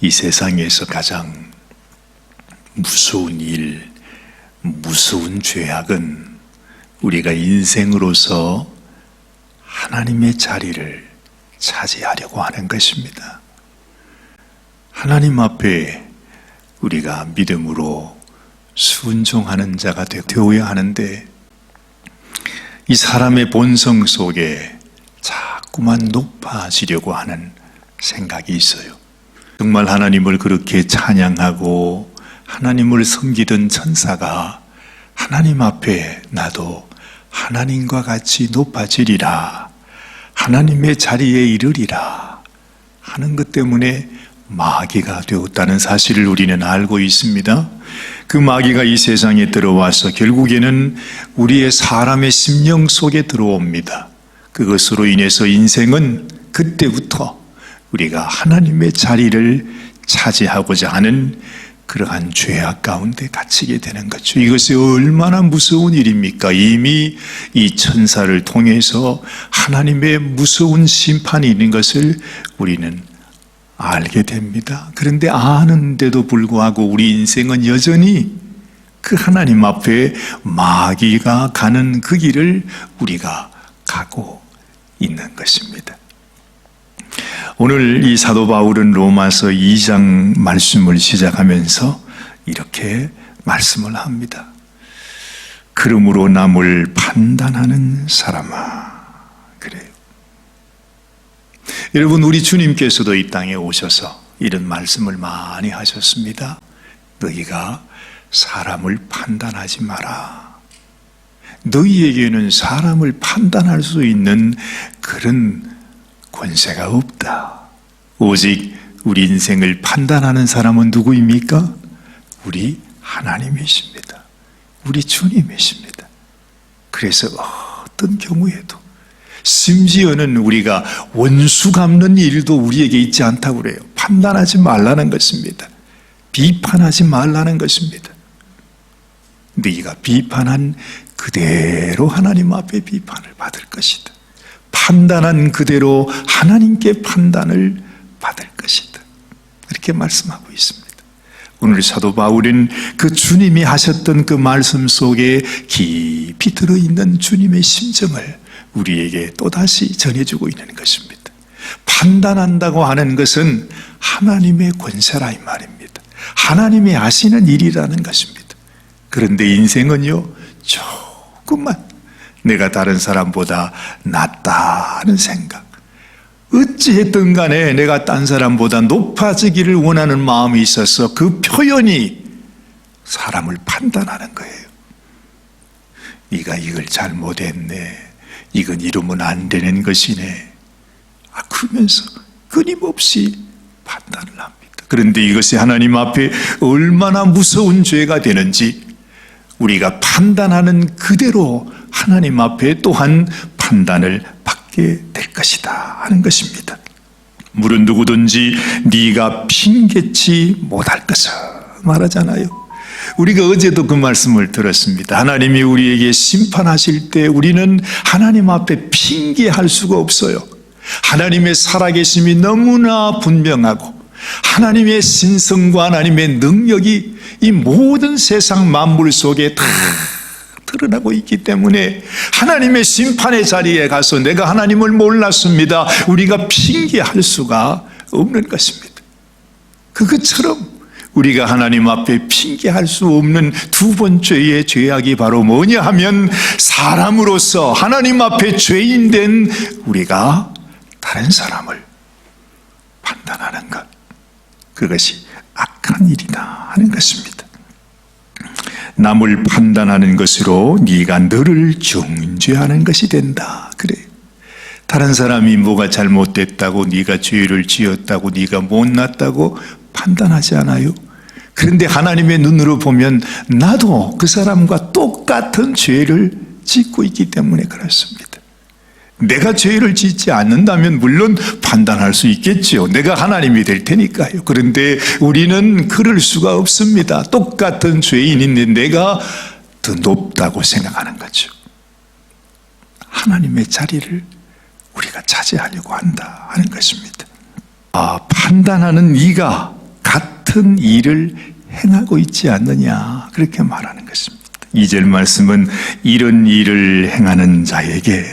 이 세상에서 가장 무서운 일, 무서운 죄악은 우리가 인생으로서 하나님의 자리를 차지하려고 하는 것입니다. 하나님 앞에 우리가 믿음으로 순종하는 자가 되어야 하는데, 이 사람의 본성 속에 자꾸만 높아지려고 하는 생각이 있어요. 정말 하나님을 그렇게 찬양하고 하나님을 섬기던 천사가 하나님 앞에 나도 하나님과 같이 높아지리라, 하나님의 자리에 이르리라 하는 것 때문에 마귀가 되었다는 사실을 우리는 알고 있습니다. 그 마귀가 이 세상에 들어와서 결국에는 우리의 사람의 심령 속에 들어옵니다. 그것으로 인해서 인생은 그때부터 우리가 하나님의 자리를 차지하고자 하는 그러한 죄악 가운데 갇히게 되는 거죠. 이것이 얼마나 무서운 일입니까? 이미 이 천사를 통해서 하나님의 무서운 심판이 있는 것을 우리는 알게 됩니다. 그런데 아는데도 불구하고 우리 인생은 여전히 그 하나님 앞에 마귀가 가는 그 길을 우리가 가고 있는 것입니다. 오늘 이 사도 바울은 로마서 2장 말씀을 시작하면서 이렇게 말씀을 합니다. 그러므로 남을 판단하는 사람아. 그래요. 여러분, 우리 주님께서도 이 땅에 오셔서 이런 말씀을 많이 하셨습니다. 너희가 사람을 판단하지 마라. 너희에게는 사람을 판단할 수 있는 그런 권세가 없다. 오직 우리 인생을 판단하는 사람은 누구입니까? 우리 하나님이십니다. 우리 주님이십니다. 그래서 어떤 경우에도, 심지어는 우리가 원수 갚는 일도 우리에게 있지 않다고 그래요. 판단하지 말라는 것입니다. 비판하지 말라는 것입니다. 네가 비판한 그대로 하나님 앞에 비판을 받을 것이다. 판단한 그대로 하나님께 판단을 받을 것이다. 이렇게 말씀하고 있습니다. 오늘 사도 바울은 그 주님이 하셨던 그 말씀 속에 깊이 들어있는 주님의 심정을 우리에게 또다시 전해주고 있는 것입니다. 판단한다고 하는 것은 하나님의 권세라 이 말입니다. 하나님이 하시는 일이라는 것입니다. 그런데 인생은요, 조금만 내가 다른 사람보다 낫다는 생각, 어찌했든 간에 내가 딴 사람보다 높아지기를 원하는 마음이 있어서 그 표현이 사람을 판단하는 거예요. 네가 이걸 잘못했네, 이건 이러면 안 되는 것이네, 그러면서 끊임없이 판단을 합니다. 그런데 이것이 하나님 앞에 얼마나 무서운 죄가 되는지, 우리가 판단하는 그대로 하나님 앞에 또한 판단을 받게 될 것이다 하는 것입니다. 물은 누구든지 네가 핑계치 못할 것을 말하잖아요. 우리가 어제도 그 말씀을 들었습니다. 하나님이 우리에게 심판하실 때 우리는 하나님 앞에 핑계할 수가 없어요. 하나님의 살아계심이 너무나 분명하고 하나님의 신성과 하나님의 능력이 이 모든 세상 만물 속에 다 드러나고 있기 때문에 하나님의 심판의 자리에 가서 내가 하나님을 몰랐습니다, 우리가 핑계할 수가 없는 것입니다. 그것처럼 우리가 하나님 앞에 핑계할 수 없는 두 번째의 죄악이 바로 뭐냐 하면, 사람으로서 하나님 앞에 죄인된 우리가 다른 사람을 판단하는 것, 그것이 악한 일이다 하는 것입니다. 남을 판단하는 것으로 네가 너를 정죄하는 것이 된다. 그래. 다른 사람이 뭐가 잘못됐다고, 네가 죄를 지었다고, 네가 못났다고 판단하지 않아요. 그런데 하나님의 눈으로 보면 나도 그 사람과 똑같은 죄를 짓고 있기 때문에 그렇습니다. 내가 죄를 짓지 않는다면 물론 판단할 수 있겠죠. 내가 하나님이 될 테니까요. 그런데 우리는 그럴 수가 없습니다. 똑같은 죄인인데 내가 더 높다고 생각하는 거죠. 하나님의 자리를 우리가 차지하려고 한다 하는 것입니다. 판단하는 네가 같은 일을 행하고 있지 않느냐, 그렇게 말하는 것입니다. 2절 말씀은 이런 일을 행하는 자에게,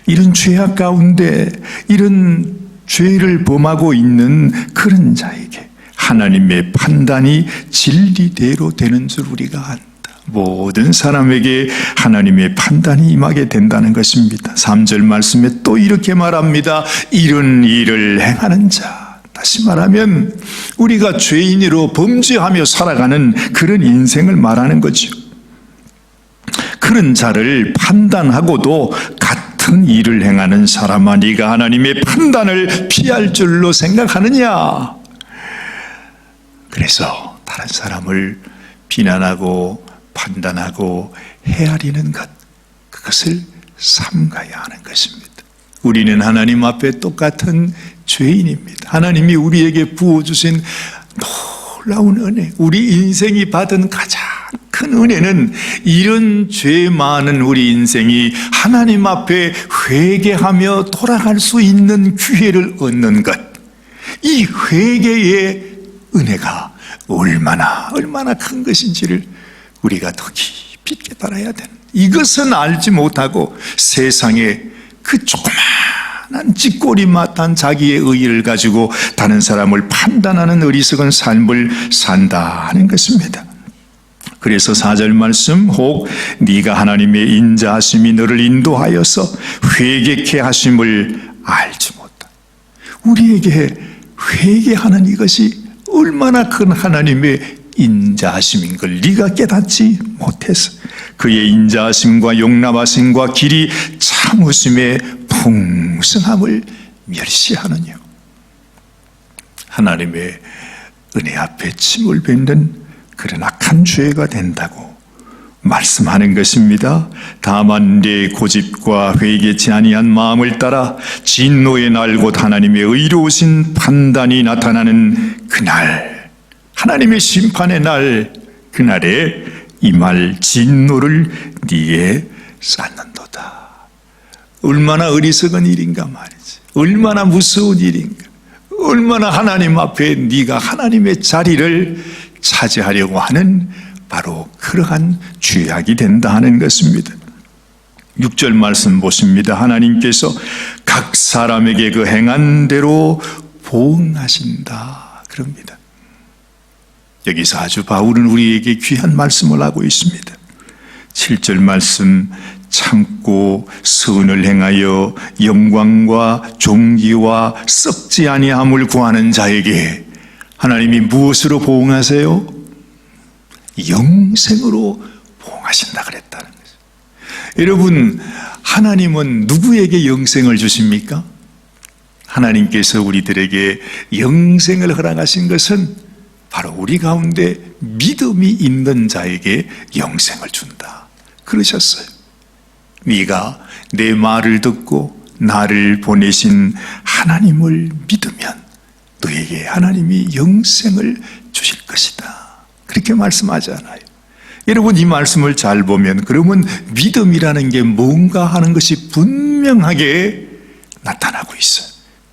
이런 죄악 가운데 이런 죄를 범하고 있는 그런 자에게 하나님의 판단이 진리대로 되는 줄 우리가 안다. 모든 사람에게 하나님의 판단이 임하게 된다는 것입니다. 3절 말씀에 또 이렇게 말합니다. 이런 일을 행하는 자. 다시 말하면 우리가 죄인으로 범죄하며 살아가는 그런 인생을 말하는 거죠. 그런 자를 판단하고도 같은 일을 행하는 사람아, 네가 하나님의 판단을 피할 줄로 생각하느냐? 그래서 다른 사람을 비난하고 판단하고 헤아리는 것, 그것을 삼가야 하는 것입니다. 우리는 하나님 앞에 똑같은 죄인입니다. 하나님이 우리에게 부어주신 놀라운 은혜, 우리 인생이 받은 가장 큰 은혜는 이런 죄 많은 우리 인생이 하나님 앞에 회개하며 돌아갈 수 있는 기회를 얻는 것. 이 회개의 은혜가 얼마나 큰 것인지를 우리가 더 깊이 깨달아야 되는, 이것은 알지 못하고 세상에 그 조그마한 찌꼬리mat한 자기의 의의를 가지고 다른 사람을 판단하는 어리석은 삶을 산다는 것입니다. 그래서 4절 말씀, 혹 네가 하나님의 인자하심이 너를 인도하여서 회개케 하심을 알지 못하. 우리에게 회개하는 이것이 얼마나 큰 하나님의 인자하심인 걸 네가 깨닫지 못해서 그의 인자하심과 용납하심과 길이 참으심의 풍성함을 멸시하느냐. 하나님의 은혜 앞에 침을 뱉는 그런 악한 죄가 된다고 말씀하는 것입니다. 다만 내 고집과 회개치 아니한 마음을 따라 진노의 날 곧 하나님의 의로우신 판단이 나타나는 그날, 하나님의 심판의 날, 그날에 임할 진노를 네에 쌓는도다. 얼마나 어리석은 일인가 말이지. 얼마나 무서운 일인가. 얼마나 하나님 앞에 네가 하나님의 자리를 차지하려고 하는 바로 그러한 죄악이 된다 하는 것입니다. 6절 말씀 보십니다. 하나님께서 각 사람에게 그 행한 대로 보응하신다 그럽니다. 여기서 아주 바울은 우리에게 귀한 말씀을 하고 있습니다. 7절 말씀, 참고 선을 행하여 영광과 존귀와 썩지 아니함을 구하는 자에게 하나님이 무엇으로 보응하세요? 영생으로 보응하신다 그랬다는 거죠. 여러분, 하나님은 누구에게 영생을 주십니까? 하나님께서 우리들에게 영생을 허락하신 것은 바로 우리 가운데 믿음이 있는 자에게 영생을 준다 그러셨어요. 네가 내 말을 듣고 나를 보내신 하나님을 믿으면 너에게 하나님이 영생을 주실 것이다, 그렇게 말씀하잖아요. 여러분, 이 말씀을 잘 보면 그러면 믿음이라는 게 뭔가 하는 것이 분명하게 나타나고 있어요.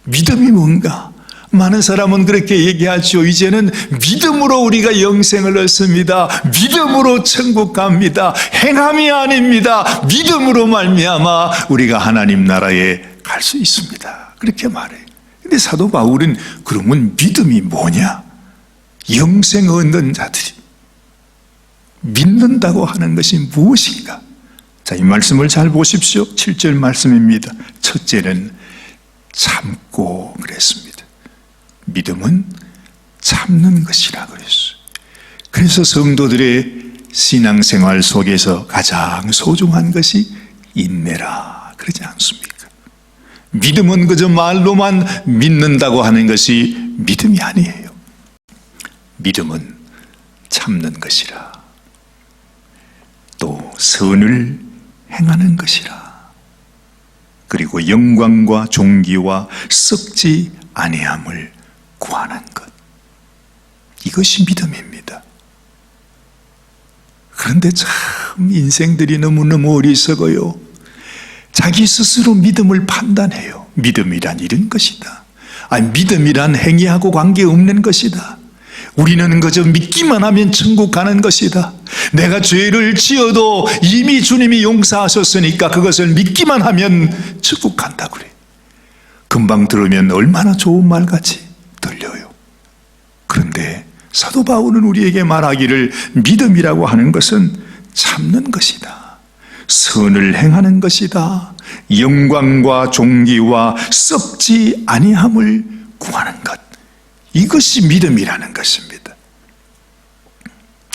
믿음이 뭔가? 많은 사람은 그렇게 얘기하죠. 이제는 믿음으로 우리가 영생을 얻습니다. 믿음으로 천국 갑니다. 행함이 아닙니다. 믿음으로 말미암아 우리가 하나님 나라에 갈 수 있습니다. 그렇게 말해요. 근데 사도 바울은 그러면 믿음이 뭐냐? 영생 얻는 자들이 믿는다고 하는 것이 무엇인가? 자, 이 말씀을 잘 보십시오. 7절 말씀입니다. 첫째는 참고 그랬습니다. 믿음은 참는 것이라 그랬어요. 그래서 성도들의 신앙생활 속에서 가장 소중한 것이 인내라 그러지 않습니까? 믿음은 그저 말로만 믿는다고 하는 것이 믿음이 아니에요. 믿음은 참는 것이라, 또 선을 행하는 것이라, 그리고 영광과 존귀와 썩지 아니함을 구하는 것, 이것이 믿음입니다. 그런데 참 인생들이 너무너무 어리석어요. 자기 스스로 믿음을 판단해요. 믿음이란 이런 것이다. 믿음이란 행위하고 관계없는 것이다. 우리는 그저 믿기만 하면 천국 가는 것이다. 내가 죄를 지어도 이미 주님이 용서하셨으니까 그것을 믿기만 하면 천국 간다 그래. 금방 들으면 얼마나 좋은 말같이 들려요. 그런데 사도 바울은 우리에게 말하기를 믿음이라고 하는 것은 참는 것이다. 선을 행하는 것이다. 영광과 존귀와 썩지 아니함을 구하는 것. 이것이 믿음이라는 것입니다.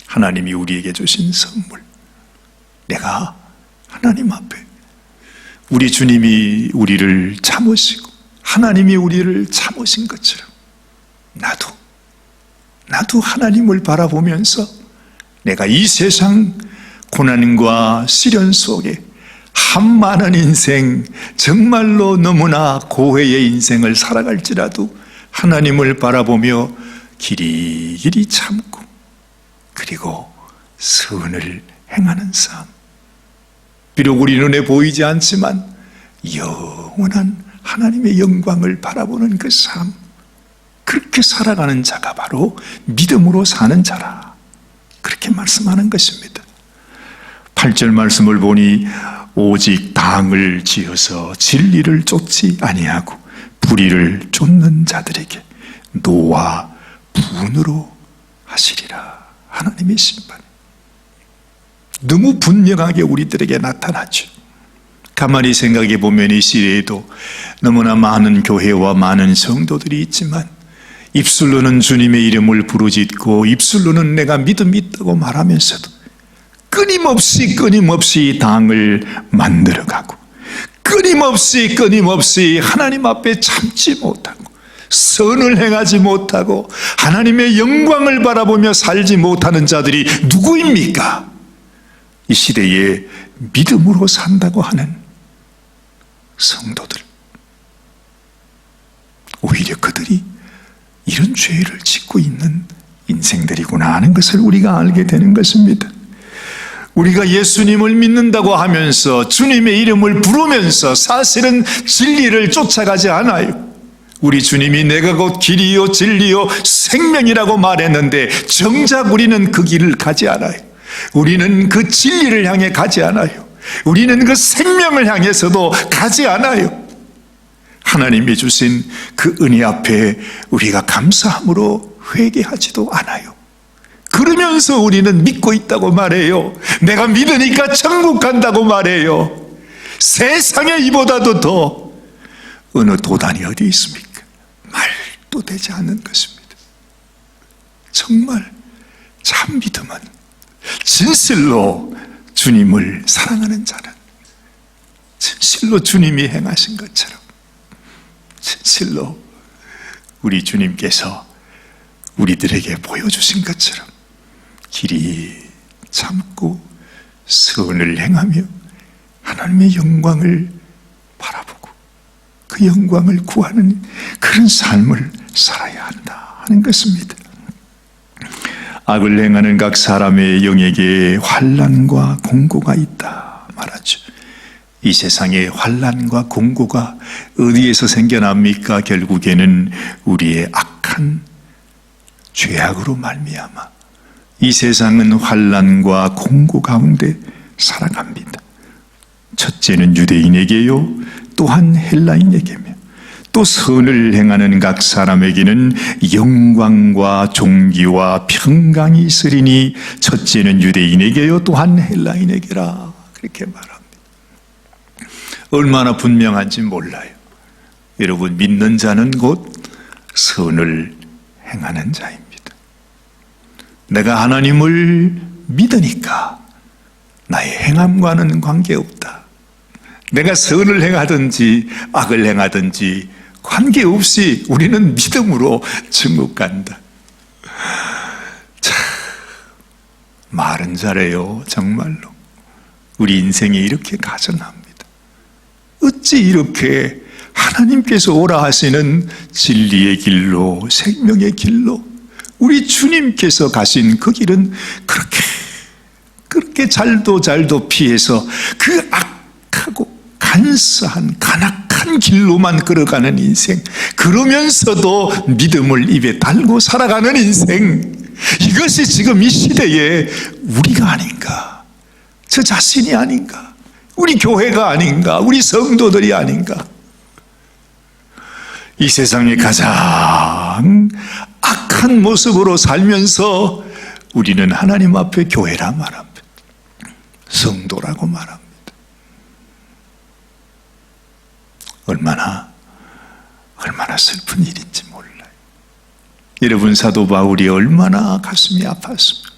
하나님이 우리에게 주신 선물. 내가 하나님 앞에 우리 주님이 우리를 참으시고 하나님이 우리를 참으신 것처럼 나도 하나님을 바라보면서 내가 이 세상 고난과 시련 속에 한 많은 인생, 정말로 너무나 고해의 인생을 살아갈지라도 하나님을 바라보며 길이길이 참고 그리고 선을 행하는 삶. 비록 우리 눈에 보이지 않지만 영원한 하나님의 영광을 바라보는 그 삶. 그렇게 살아가는 자가 바로 믿음으로 사는 자라. 그렇게 말씀하는 것입니다. 8절 말씀을 보니 오직 당을 지어서 진리를 쫓지 아니하고 불의를 쫓는 자들에게 노와 분으로 하시리라. 하나님의 심판 너무 분명하게 우리들에게 나타나죠. 가만히 생각해 보면 이 시대에도 너무나 많은 교회와 많은 성도들이 있지만 입술로는 주님의 이름을 부르짖고 입술로는 내가 믿음이 있다고 말하면서도 끊임없이 당을 만들어가고 끊임없이 하나님 앞에 참지 못하고 선을 행하지 못하고 하나님의 영광을 바라보며 살지 못하는 자들이 누구입니까? 이 시대에 믿음으로 산다고 하는 성도들. 오히려 그들이 이런 죄를 짓고 있는 인생들이구나 하는 것을 우리가 알게 되는 것입니다. 우리가 예수님을 믿는다고 하면서 주님의 이름을 부르면서 사실은 진리를 쫓아가지 않아요. 우리 주님이 내가 곧 길이요 진리요 생명이라고 말했는데 정작 우리는 그 길을 가지 않아요. 우리는 그 진리를 향해 가지 않아요. 우리는 그 생명을 향해서도 가지 않아요. 하나님이 주신 그 은혜 앞에 우리가 감사함으로 회개하지도 않아요. 그러면서 우리는 믿고 있다고 말해요. 내가 믿으니까 천국 간다고 말해요. 세상에 이보다도 더 어느 도단이 어디 있습니까? 말도 되지 않는 것입니다. 정말 참 믿음은 진실로 주님을 사랑하는 자는 진실로 주님이 행하신 것처럼 진실로 우리 주님께서 우리들에게 보여주신 것처럼 길이 참고 선을 행하며 하나님의 영광을 바라보고 그 영광을 구하는 그런 삶을 살아야 한다 하는 것입니다. 악을 행하는 각 사람의 영에게 환난과 공고가 있다 말하죠. 이 세상에 환난과 공고가 어디에서 생겨납니까? 결국에는 우리의 악한 죄악으로 말미암아 이 세상은 환난과 공고 가운데 살아갑니다. 첫째는 유대인에게요, 또한 헬라인에게며 또 선을 행하는 각 사람에게는 영광과 존귀와 평강이 있으리니 첫째는 유대인에게요, 또한 헬라인에게라. 그렇게 말합니다. 얼마나 분명한지 몰라요. 여러분, 믿는 자는 곧 선을 행하는 자입니다. 내가 하나님을 믿으니까 나의 행함과는 관계없다. 내가 선을 행하든지 악을 행하든지 관계없이 우리는 믿음으로 천국 간다. 참, 말은 잘해요. 정말로 우리 인생이 이렇게 가증합니다. 어찌 이렇게 하나님께서 오라 하시는 진리의 길로 생명의 길로 우리 주님께서 가신 그 길은 그렇게 잘도 피해서 그 악하고 간사한 간악한 길로만 걸어가는 인생, 그러면서도 믿음을 입에 달고 살아가는 인생, 이것이 지금 이 시대에 우리가 아닌가, 저 자신이 아닌가, 우리 교회가 아닌가, 우리 성도들이 아닌가. 이 세상의 가장 악한 모습으로 살면서 우리는 하나님 앞에 교회라 말합니다. 성도라고 말합니다. 얼마나 슬픈 일인지 몰라요. 여러분, 사도 바울이 얼마나 가슴이 아팠습니까?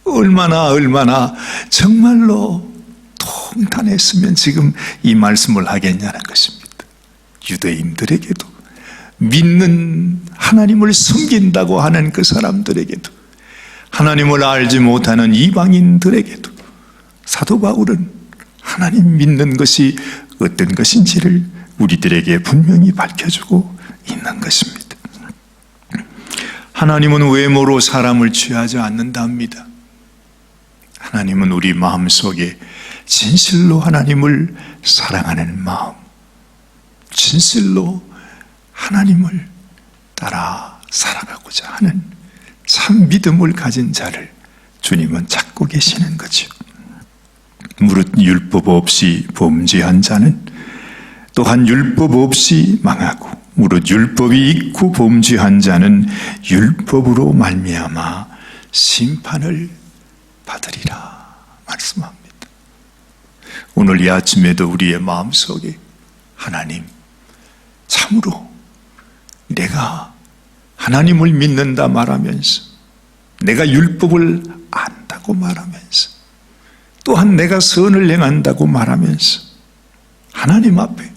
얼마나 정말로 통탄했으면 지금 이 말씀을 하겠냐는 것입니다. 유대인들에게도, 믿는 하나님을 섬긴다고 하는 그 사람들에게도, 하나님을 알지 못하는 이방인들에게도 사도 바울은 하나님 믿는 것이 어떤 것인지를 우리들에게 분명히 밝혀주고 있는 것입니다. 하나님은 외모로 사람을 취하지 않는답니다. 하나님은 우리 마음속에 진실로 하나님을 사랑하는 마음, 진실로 하나님을 따라 살아가고자 하는 참 믿음을 가진 자를 주님은 찾고 계시는 거죠. 무릇 율법 없이 범죄한 자는 또한 율법 없이 망하고, 무릇 율법이 있고 범죄한 자는 율법으로 말미암아 심판을 받으리라 말씀합니다. 오늘 이 아침에도 우리의 마음속에 하나님, 참으로 내가 하나님을 믿는다 말하면서, 내가 율법을 안다고 말하면서, 또한 내가 선을 행한다고 말하면서 하나님 앞에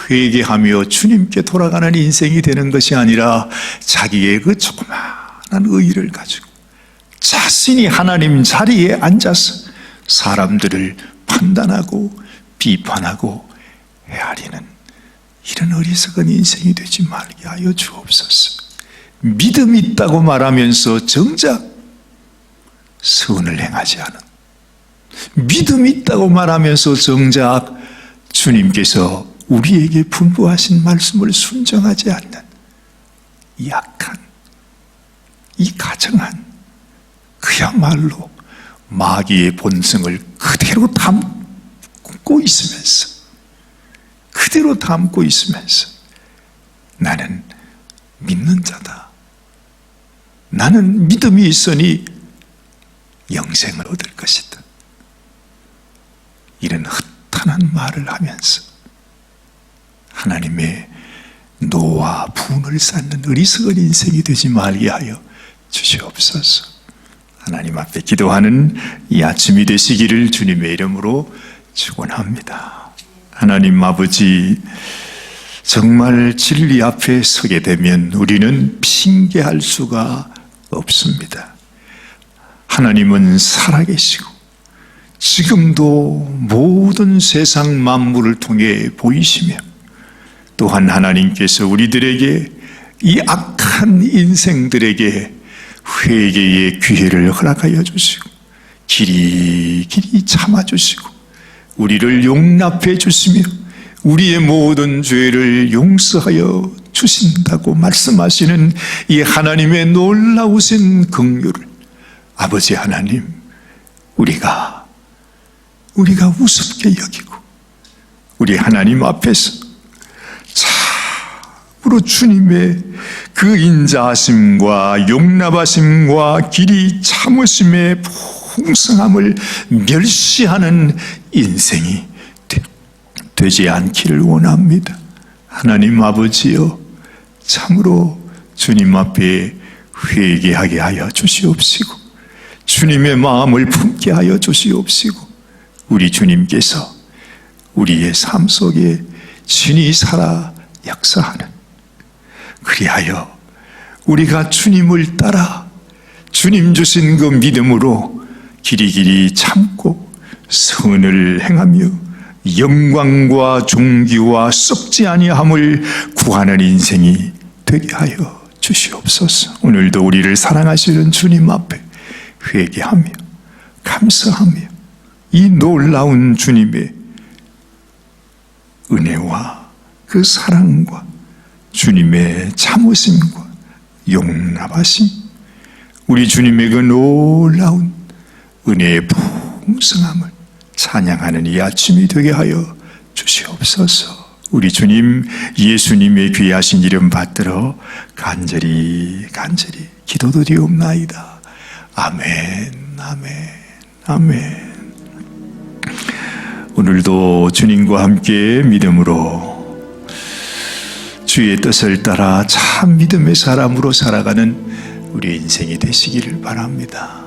회개하며 주님께 돌아가는 인생이 되는 것이 아니라 자기의 그 조그마한 의의를 가지고 자신이 하나님 자리에 앉아서 사람들을 판단하고 비판하고 헤아리는 이런 어리석은 인생이 되지 말게 하여 주옵소서. 믿음이 있다고 말하면서 정작 선을 행하지 않은, 믿음이 있다고 말하면서 정작 주님께서 우리에게 분부하신 말씀을 순종하지 않는 이 약한, 이 가정한, 그야말로 마귀의 본성을 그대로 담고 있으면서 나는 믿는 자다, 나는 믿음이 있으니 영생을 얻을 것이다, 이런 허탄한 말을 하면서 하나님의 노와 분을 쌓는 어리석은 인생이 되지 말게 하여 주시옵소서. 하나님 앞에 기도하는 이 아침이 되시기를 주님의 이름으로 축원합니다. 하나님 아버지, 정말 진리 앞에 서게 되면 우리는 핑계할 수가 없습니다. 하나님은 살아계시고 지금도 모든 세상 만물을 통해 보이시며, 또한 하나님께서 우리들에게, 이 악한 인생들에게 회개의 기회를 허락하여 주시고 길이 참아주시고 우리를 용납해 주시며 우리의 모든 죄를 용서하여 주신다고 말씀하시는 이 하나님의 놀라우신 긍휼을 아버지 하나님, 우리가 우습게 여기고 우리 하나님 앞에서 참으로 주님의 그 인자하심과 용납하심과 길이 참으심의 풍성함을 멸시하는 인생이 되지 않기를 원합니다. 하나님 아버지여, 참으로 주님 앞에 회개하게 하여 주시옵시고 주님의 마음을 품게 하여 주시옵시고, 우리 주님께서 우리의 삶 속에 진히 살아 역사하는, 그리하여 우리가 주님을 따라 주님 주신 그 믿음으로 길이 참고 선을 행하며 영광과 존귀와 썩지 아니함을 구하는 인생이 되게 하여 주시옵소서. 오늘도 우리를 사랑하시는 주님 앞에 회개하며 감사하며 이 놀라운 주님의 은혜와 그 사랑과 주님의 참으심과 용납하심, 우리 주님의 그 놀라운 은혜의 풍성함을 찬양하는 이 아침이 되게 하여 주시옵소서. 우리 주님 예수님의 귀하신 이름 받들어 간절히 기도드리옵나이다. 아멘, 아멘, 아멘. 오늘도 주님과 함께 믿음으로 주의 뜻을 따라 참 믿음의 사람으로 살아가는 우리 인생이 되시기를 바랍니다.